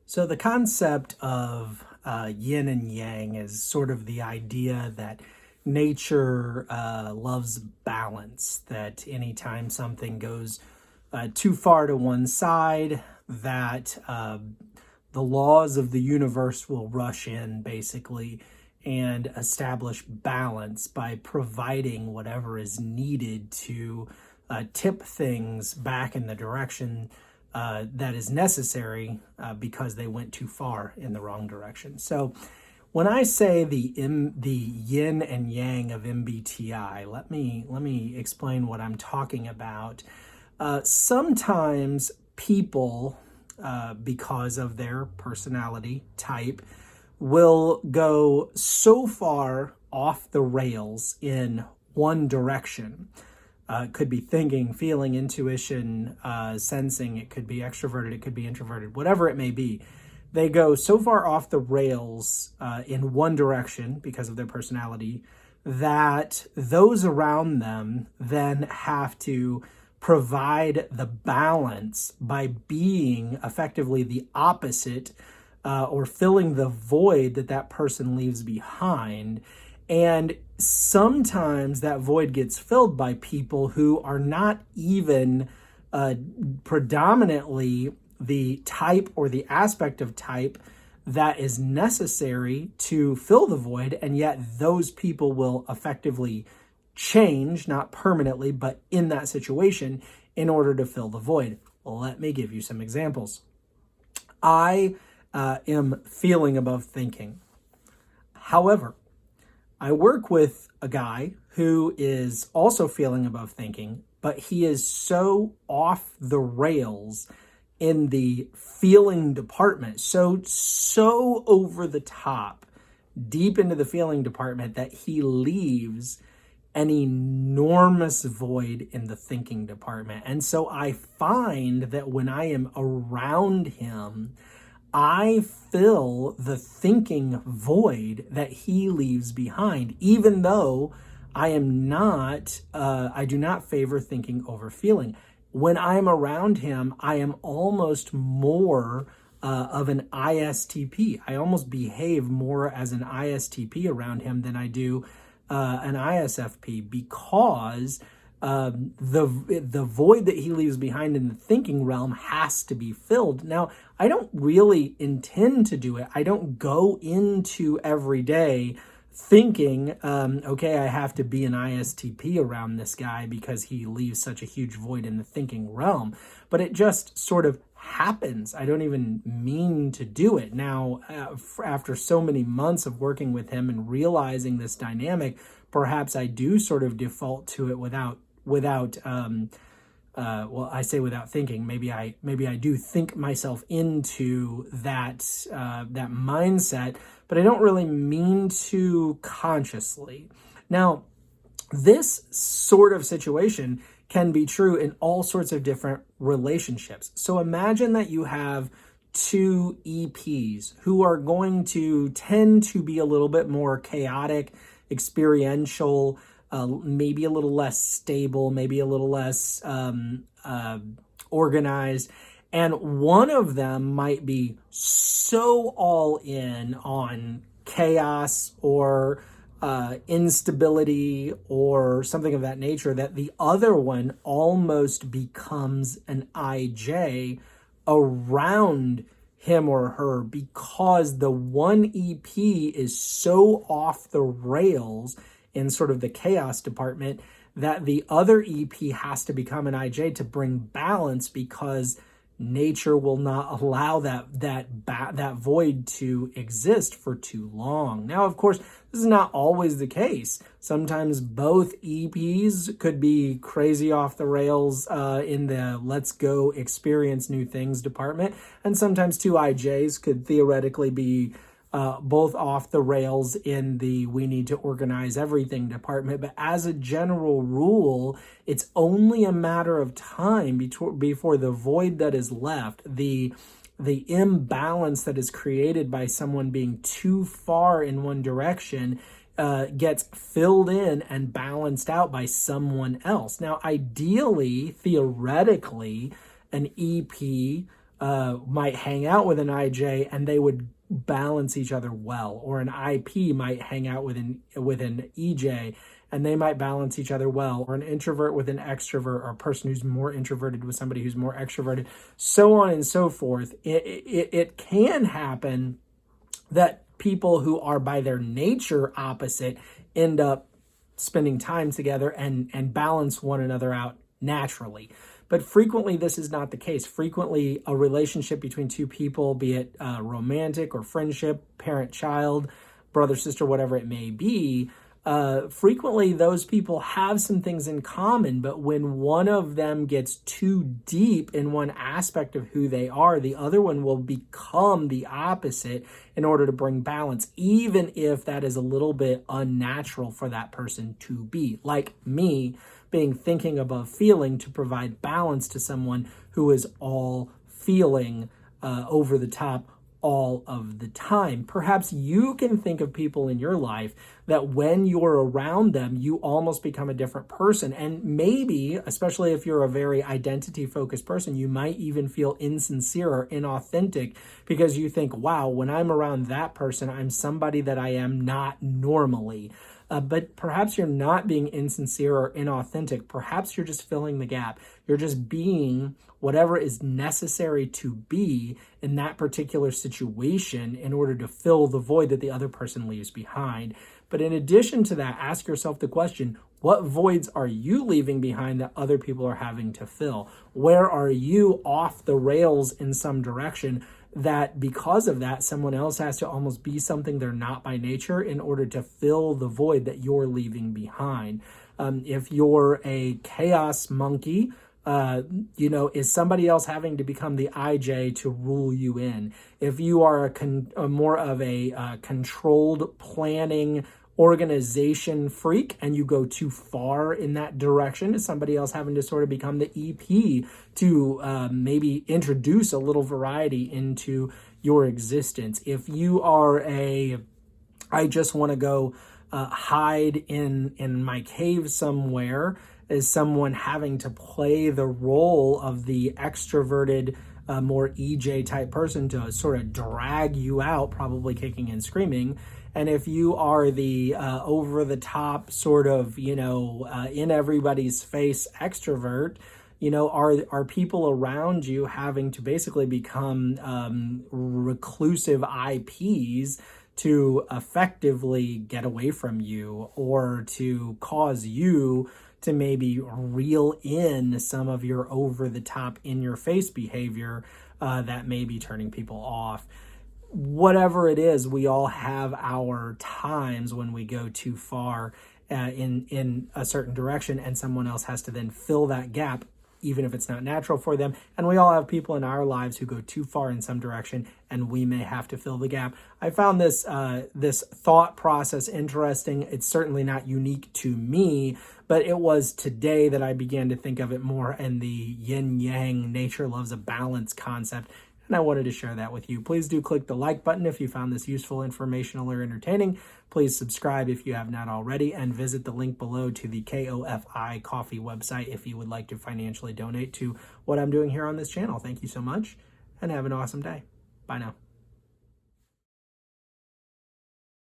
So the concept of yin and yang is sort of the idea that nature loves balance, that anytime something goes too far to one side, that the laws of the universe will rush in basically and establish balance by providing whatever is needed to tip things back in the direction that is necessary because they went too far in the wrong direction. So when I say the yin and yang of MBTI, let me explain what I'm talking about. Sometimes people, because of their personality type, will go so far off the rails in one direction. It could be thinking, feeling, intuition, sensing. It could be extroverted. It could be introverted, whatever it may be. They go so far off the rails in one direction because of their personality that those around them then have to provide the balance by being effectively the opposite or filling the void that person leaves behind. And sometimes that void gets filled by people who are not even predominantly the type or the aspect of type that is necessary to fill the void, and yet those people will effectively change, not permanently, but in that situation in order to fill the void. Let me give you some examples. I am feeling above thinking. However, I work with a guy who is also feeling above thinking, but he is so off the rails in the feeling department, so over the top, deep into the feeling department, that he leaves an enormous void in the thinking department. And so I find that when I am around him, I fill the thinking void that he leaves behind, even though I do not favor thinking over feeling. When I'm around him, I am almost more of an ISTP. I almost behave more as an ISTP around him than I do an ISFP, because the void that he leaves behind in the thinking realm has to be filled. Now, I don't really intend to do it. I don't go into every day thinking, okay, I have to be an ISTP around this guy because he leaves such a huge void in the thinking realm. But it just sort of happens. I don't even mean to do it. Now, after so many months of working with him and realizing this dynamic, perhaps I do sort of default to it without I say without thinking. Maybe I do think myself into that mindset, but I don't really mean to consciously. Now, this sort of situation can be true in all sorts of different relationships. So imagine that you have two EPs who are going to tend to be a little bit more chaotic, experiential, maybe a little less stable, maybe a little less organized. And one of them might be so all in on chaos or instability or something of that nature that the other one almost becomes an IJ around him or her, because the one EP is so off the rails in sort of the chaos department that the other EP has to become an IJ to bring balance, because nature will not allow that void to exist for too long. Now, of course, this is not always the case. Sometimes both EPs could be crazy off the rails in the let's go experience new things department, and sometimes two IJs could theoretically be both off the rails in the we need to organize everything department. But as a general rule, it's only a matter of time before the void that is left, the imbalance that is created by someone being too far in one direction, gets filled in and balanced out by someone else. Now, ideally, theoretically, an EP might hang out with an IJ and they would balance each other well, or an IP might hang out with an EJ and they might balance each other well, or an introvert with an extrovert, or a person who's more introverted with somebody who's more extroverted, so on and so forth. It can happen that people who are by their nature opposite end up spending time together and balance one another out naturally. But frequently, this is not the case. Frequently, a relationship between two people, be it romantic or friendship, parent-child, brother-sister, whatever it may be, frequently those people have some things in common, but when one of them gets too deep in one aspect of who they are, the other one will become the opposite in order to bring balance, even if that is a little bit unnatural for that person to be. Like me being thinking above feeling to provide balance to someone who is all feeling over the top all of the time. Perhaps you can think of people in your life that when you're around them, you almost become a different person. And maybe, especially if you're a very identity-focused person, you might even feel insincere or inauthentic because you think, wow, when I'm around that person, I'm somebody that I am not normally. But perhaps you're not being insincere or inauthentic. Perhaps you're just filling the gap. You're just being whatever is necessary to be in that particular situation in order to fill the void that the other person leaves behind. But in addition to that, ask yourself the question, what voids are you leaving behind that other people are having to fill? Where are you off the rails in some direction that because of that, someone else has to almost be something they're not by nature in order to fill the void that you're leaving behind? If you're a chaos monkey, is somebody else having to become the IJ to rule you in? If you are more of a controlled planning organization freak and you go too far in that direction, is somebody else having to sort of become the EP to maybe introduce a little variety into your existence? If you are I just want to go hide in my cave somewhere, is someone having to play the role of the extroverted, more EJ type person to sort of drag you out, probably kicking and screaming. And if you are the over the top sort of, in everybody's face extrovert, are people around you having to basically become reclusive IPs to effectively get away from you, or to cause you to maybe reel in some of your over the top in your face behavior that may be turning people off? Whatever it is, we all have our times when we go too far in a certain direction, and someone else has to then fill that gap, even if it's not natural for them. And we all have people in our lives who go too far in some direction, and we may have to fill the gap. I found this thought process interesting. It's certainly not unique to me, but it was today that I began to think of it more in the yin yang, nature loves a balance concept. And I wanted to share that with you. Please do click the like button if you found this useful, informational, or entertaining. Please subscribe if you have not already, and visit the link below to the KOFI Coffee website if you would like to financially donate to what I'm doing here on this channel. Thank you so much, and have an awesome day. Bye now.